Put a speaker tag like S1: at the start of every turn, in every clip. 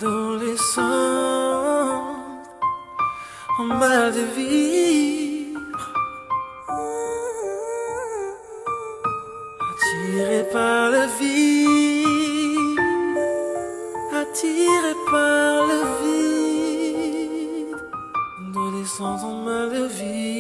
S1: Adolescente, en mal de vivre, attiré par le vide, attiré par le vide, adolescente en mal de vivre.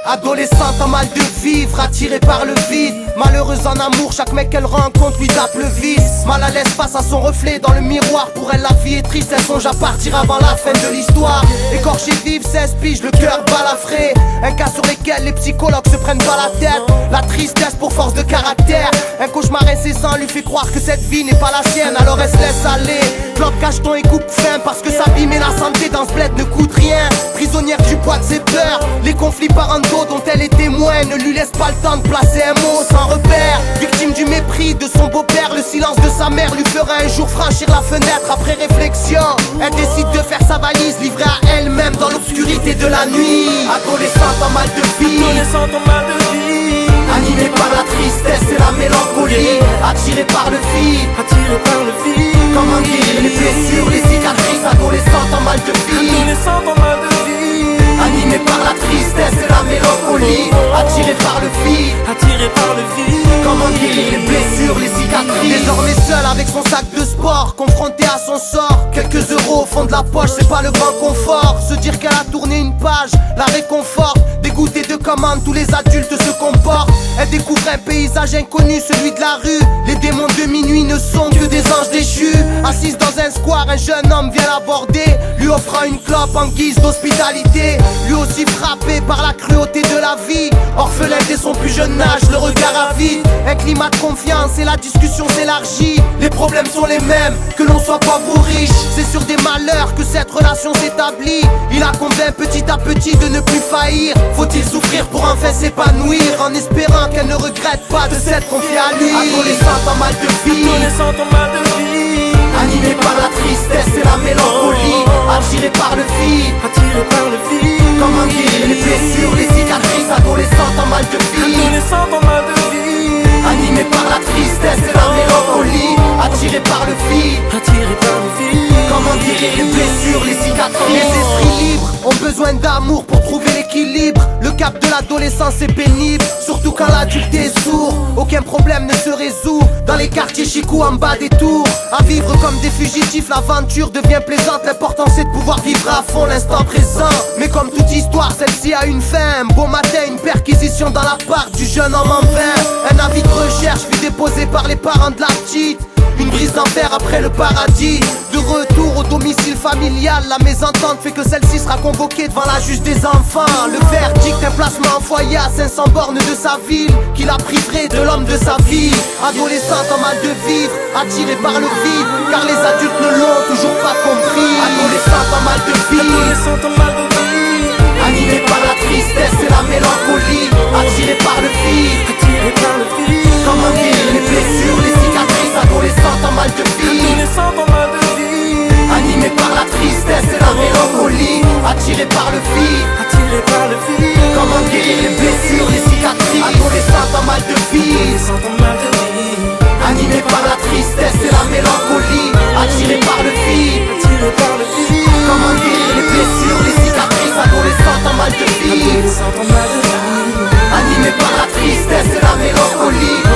S2: Adolescente en mal de vivre, attirée par le vide. Malheureuse en amour, chaque mec qu'elle rencontre lui tape le vice. Mal à l'aise face à son reflet dans le miroir. Pour elle la vie est triste, elle songe à partir avant la fin de l'histoire. Écorché vive, 16 piges, le cœur balafré. Un cas sur lequel les psychologues se prennent pas la tête. La tristesse pour force de caractère. Un cauchemar incessant lui fait croire que cette vie n'est pas la sienne. Alors elle se laisse aller, clope, cacheton et coupe fin. Parce que sa vie mais la santé dans ce bled ne coûte rien. Prisonnière du poids de ses peurs, les conflits parentaux dont elle est témoin ne lui laissent pas le temps de placer un mot sans repère. Victime du mépris de son beau-père, le silence de sa mère lui fera un jour franchir la fenêtre. Après réflexion, elle décide de faire sa valise, livrée à elle-même dans l'obscurité de la nuit. Adolescente en mal de vie,
S1: Adolescente en mal de vie,
S2: animée par la tristesse et la mélancolie, attirée par le vide,
S1: attiré par le vide.
S2: comment guérir les blessures, les cicatrices. Adolescente en mal de vie,
S1: Adolescente en mal de vie,
S2: animée par la tristesse et la mélancolie, attirée par le vide,
S1: attiré par le vide.
S2: comment guérir les blessures, les cicatrices. Désormais seul avec son sac de sport, confronté à son sort. Quelques euros au fond de la poche, c'est pas le grand confort. Se dire qu'elle a tourné une page, la réconforte. Dégoûtée de comment tous les adultes se comportent. Elle découvre un paysage inconnu, celui de la rue. Les démons de minuit ne sont que des anges déchus. Assise dans un square, un jeune homme vient l'aborder, lui offrant une clope en guise d'hospitalité. Lui aussi frappé par la cruauté de la vie, orphelin dès son plus jeune âge, le regard avide. Un climat de confiance et la discussion s'élargit. Les problèmes sont les mêmes, que l'on soit pauvre ou riche. C'est sur des malheurs que cette relation s'établit. Il a convaincu petit à petit de ne plus faillir. Faut-il souffrir pour enfin s'épanouir, en espérant qu'elle ne regrette pas de s'être confiée à lui. Adolescente en mal de vie,
S1: Adolescente en mal de vie,
S2: animée par la tristesse et la mélancolie, attirée par le vide,
S1: attiré par le vide.
S2: comment guérir les blessures, les cicatrices. Adolescente en mal de vie,
S1: Adolescente en mal de vie,
S2: animée par la tristesse et la mélancolie, attirée par le vide,
S1: attiré par le vide.
S2: comment guérir les blessures, les cicatrices. Les esprits libres ont besoin d'amour pour trouver l'équilibre. Le cap de l'adolescence est pénible, surtout quand l'adulte est sourd. Aucun problème ne se résout dans les quartiers chicous en bas des tours. À vivre comme des fugitifs, l'aventure devient plaisante. L'important c'est de pouvoir vivre à fond l'instant présent. Mais comme toute histoire, celle-ci a une fin. Un beau matin, une perquisition dans l'appart du jeune homme en vain. Un avis de recherche fut déposé par les parents de la petite. Une brise d'enfer après le paradis. De retour au domicile familial, la mésentente fait que celle-ci sera convoquée devant la juge des enfants. Le verdict, un placement en foyer à 500 bornes de sa ville, qui la priverait de l'homme de sa vie. Adolescente en mal de vivre, attirée par le vide, car les adultes ne l'ont toujours pas compris. Adolescente en mal de vie,
S1: Adolescente en mal de vie,
S2: animée par la tristesse et la mélancolie, attirée par le vide,
S1: attiré par le vide.
S2: comment guérir les blessures, les cicatrices. Adolescente en mal de vie,
S1: Adolescente en mal de vie,
S2: animée par la tristesse et la mélancolie, attirée par le vide,
S1: attiré par le vide.
S2: comment guérir les blessures, les cicatrices. Adolescente en mal de vie,
S1: Adolescente en mal de vie,
S2: animée par la tristesse et la mélancolie, attirée par le vide,
S1: attiré par le vide.
S2: comment guérir les blessures, les cicatrices. Adolescente en mal de vie,
S1: Adolescente en mal de vie,
S2: animée par la tristesse et la mélancolie,